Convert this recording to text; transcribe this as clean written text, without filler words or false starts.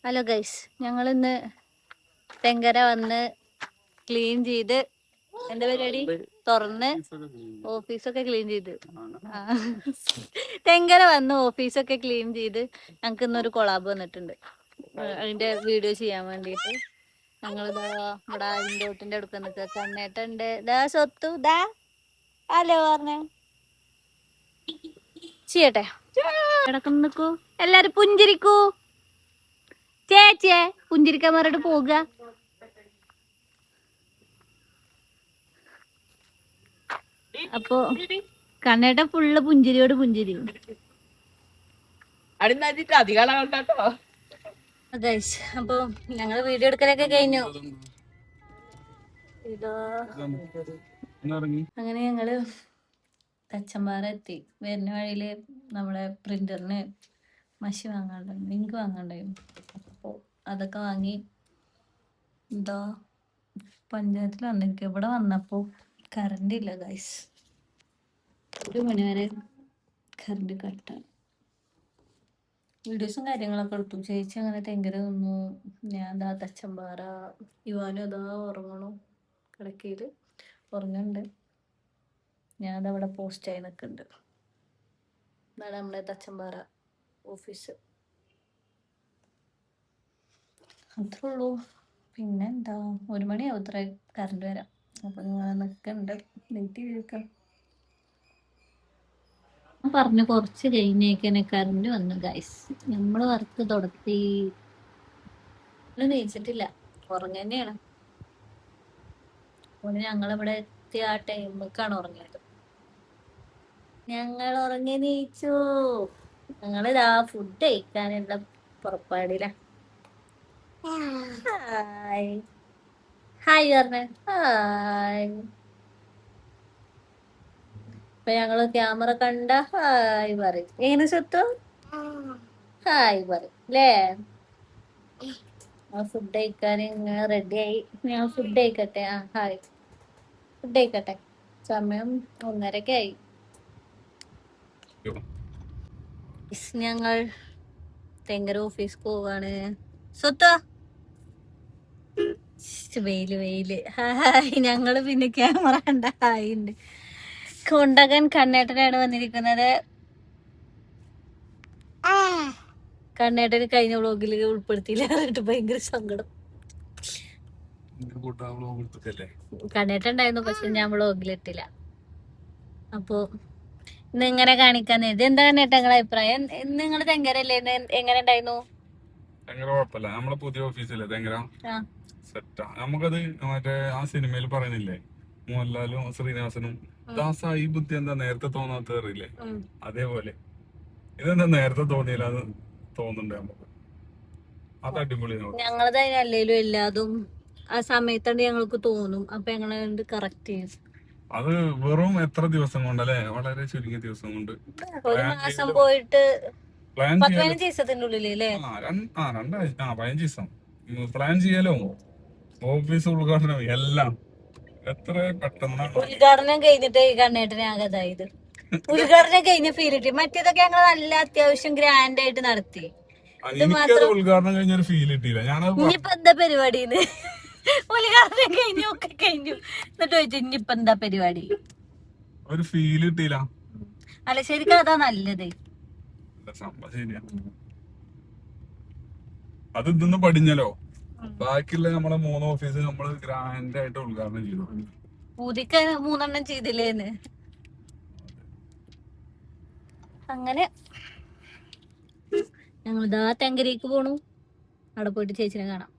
Hello guys, ഞങ്ങളിന്ന് തെങ്കര വന്ന് clean ചെയ്ത് എന്താ പരിപാടി തുറന്ന് ഓഫീസൊക്കെ ക്ലീൻ ചെയ്ത് തെങ്കര വന്ന് ഓഫീസൊക്കെ ക്ലീൻ ചെയ്ത് ഞങ്ങൾക്ക് ഇന്നൊരു കൊളാബ് വന്നിട്ടുണ്ട്. അതിന്റെ വീഡിയോ ചെയ്യാൻ വേണ്ടിയിട്ട് ഞങ്ങളിതാ ഇവിടെ ഇൻഡോട്ടിന്റെ അടുത്ത് നിൽക്കുക. കണ്ണേട്ടുണ്ട്, ദാ സ്വത്തു, ദാ ഹലോ പറഞ്ഞ ചെയ്യട്ടെ. കിടക്കുന്നു നിൽക്കൂ, എല്ലാരും പുഞ്ചിരിക്കൂ. ചേച്ചിയെ പുഞ്ചിരിക്കാൻ പറഞ്ഞിട്ട് പോവുക. അപ്പൊ കണ്ണേട്ട ഫുള്ള് പുഞ്ചിരിയോട് പുഞ്ചിരി. അപ്പൊ ഞങ്ങള് വീഡിയോ എടുക്കലൊക്കെ കഴിഞ്ഞു. ഇതോ അങ്ങനെ ഞങ്ങള് തച്ചമ്പാറ എത്തി. വരുന്ന വഴിയില് നമ്മളെ പ്രിന്ററിന് മഷി വാങ്ങാണ്ടായിരുന്നു, ഇങ്ക് വാങ്ങാണ്ടായിരുന്നു. അപ്പൊ അതൊക്കെ വാങ്ങി എന്താ പഞ്ചായത്തിൽ വന്നിരിക്കുക. ഇവിടെ വന്നപ്പോ കറണ്ട് ഇല്ല ഗൈസ്. 1 മണി വരെ കറണ്ട് കട്ടാണ്. വീഡിയോസും കാര്യങ്ങളൊക്കെ എടുത്തു. ചേച്ചി അങ്ങനെ തെങ്കര നിന്നു. ഞാൻ ദാ തച്ചമ്പാറ. ഇവാനും അതാ ഉറങ്ങണു, കിടക്കയില് ഉറങ്ങുന്നുണ്ട്. ഞാൻ അതവിടെ പോസ്റ്റായി നിൽക്കുന്നുണ്ട്. ഇതാണ് നമ്മുടെ തച്ചമ്പാറ ഓഫീസ്. അത്രേ ഉള്ളൂ. പിന്നെ എന്താ, 1 മണിയാവും ഇത്ര കറണ്ട് വരാം. അപ്പൊ ഇങ്ങനെ നിൽക്കുന്നുണ്ട്, വെയിറ്റ് ചെയ്തിരിക്കാം. പറഞ്ഞു കുറച്ച് കഴിഞ്ഞേക്കനെ കറണ്ട് വന്നു ഗൈസ്. നമ്മള് വർക്ക് തുടത്തി നീച്ചിട്ടില്ല, ഉറങ്ങ തന്നെയാണ്. അതുകൊണ്ട് ഞങ്ങളിവിടെ എത്തിയ ആ ടൈമിലേക്കാണ് ഉറങ്ങിയത്. ഞങ്ങൾ ഉറങ്ങി നീച്ചു. ഞങ്ങളിതാ ഫുഡ് കഴിക്കാനുള്ള പുറപ്പാടില്ല. ഹായ് ഹായ് പറഞ്ഞേ ഹായ്. ഇപ്പൊ ഞങ്ങള് ക്യാമറ കണ്ട ഹായ് പറയും. എങ്ങനെ സ്വത്തു ഹായ് പറയും അല്ലേ? ഫുഡ് കഴിക്കാൻ ഇങ്ങനെ റെഡിയായി. ഞാൻ ഫുഡ് കഴിക്കട്ടെ. ഹായ്, ഫുഡ് കഴിക്കട്ടെ. സമയം 1:30 ആയി. ഞങ്ങൾ തെങ്കര ഓഫീസ് പോവാണ്. സ്വത്ത വെയില് ഹായ്. ഞങ്ങള് പിന്നെ ക്യാമറ കണ്ട ഹായ് ഉണ്ട്. കൊണ്ടകൻ കണ്ണേട്ടനാണ് വന്നിരിക്കുന്നത്. കണ്ണേട്ടന് കഴിഞ്ഞ വ്ളോഗിൽ ഉൾപ്പെടുത്തിയില്ല പറഞ്ഞിട്ട് ഭയങ്കര സങ്കടം. കണ്ണേട്ടൻ ഉണ്ടായിരുന്നു, പക്ഷെ ഞാൻ വ്ളോഗിലിട്ടില്ല. അപ്പൊ ഇന്ന് ഇങ്ങനെ കാണിക്കാന്ന് ഇത്. എന്താ കണ്ണേട്ട നിങ്ങളെ അഭിപ്രായം? ഇന്ന് നിങ്ങൾ തെങ്കരല്ലേ, എങ്ങനെ ഉണ്ടായിരുന്നു? കുഴപ്പമില്ല. നമ്മളെ പുതിയ ഓഫീസല്ലേ തെങ്കര, സെറ്റാ. നമുക്കത് മറ്റേ ആ സിനിമയിൽ പറയുന്നില്ലേ, മോഹൻലാലും ശ്രീനിവാസനും, ദാസായി ബുദ്ധി എന്താ നേരത്തെ തോന്നാത്ത അറിയില്ലേ, അതേപോലെ ഇതെന്താ നേരത്തെ തോന്നിയില്ല അത് തോന്നുന്നുണ്ട് നമുക്ക്. അത് അടിപൊളി. ഞങ്ങളത് അല്ലേലും എല്ലാതും ആ സമയത്താണ് ഞങ്ങൾക്ക് തോന്നും. അപ്പൊ ഞങ്ങള് കറക്റ്റ് ചെയ്യും. അത് വെറും എത്ര ദിവസം കൊണ്ടല്ലേ, വളരെ ചുരുങ്ങിയ ദിവസം കൊണ്ട്. 1 മാസം പോയിട്ട് പ്ലാൻ 15 ദിവസത്തിന്റെ ഉള്ളില് അല്ലേ? 15 ദിവസം പ്ലാൻ ചെയ്യാലോ. ഓഫീസ് ഉദ്ഘാടനം എല്ലാം എത്ര പെട്ടെന്നാണ്. ഉദ്ഘാടനം കഴിഞ്ഞിട്ട് കണ്ണേട്ടനെ ആകതായത്. ഉദ്ഘാടനം കഴിഞ്ഞ ഫീൽ കിട്ടി. മറ്റേതൊക്കെ ഞങ്ങൾ നല്ല അത്യാവശ്യം ഗ്രാൻഡ് ആയിട്ട് നടത്തി. ഉദ്ഘാടനം കഴിഞ്ഞ ഒരു ഫീൽ കിട്ടിയില്ല. ഇനിയിപ്പോ എന്താ പരിപാടിന്ന് ഉദ്ഘാടനം കഴിഞ്ഞു ഒക്കെ കഴിഞ്ഞു എന്നിട്ട് ചോദിച്ചു ഇനിയിപ്പോ എന്താ പരിപാടി. ഒരു ഫീൽ കിട്ടിയില്ല. അല്ല ശരിക്കും അതാ നല്ലത്. ശരിയാ. അത് ഇതൊന്ന് പടിഞ്ഞല്ലോ. ബാക്കിയുള്ള നമ്മളെ 3 ഓഫീസ് നമ്മള് ഗ്രാൻഡ് ആയിട്ട് ഉദ്ഘാടനം ചെയ്തു. പൂതിക്ക് 3 ചെയ്തില്ലേന്ന്. അങ്ങനെ ഞങ്ങൾ ഇതാ തെങ്കരയ്ക്ക് പോണു. അവിടെ പോയിട്ട് ചേച്ചിനെ കാണാം.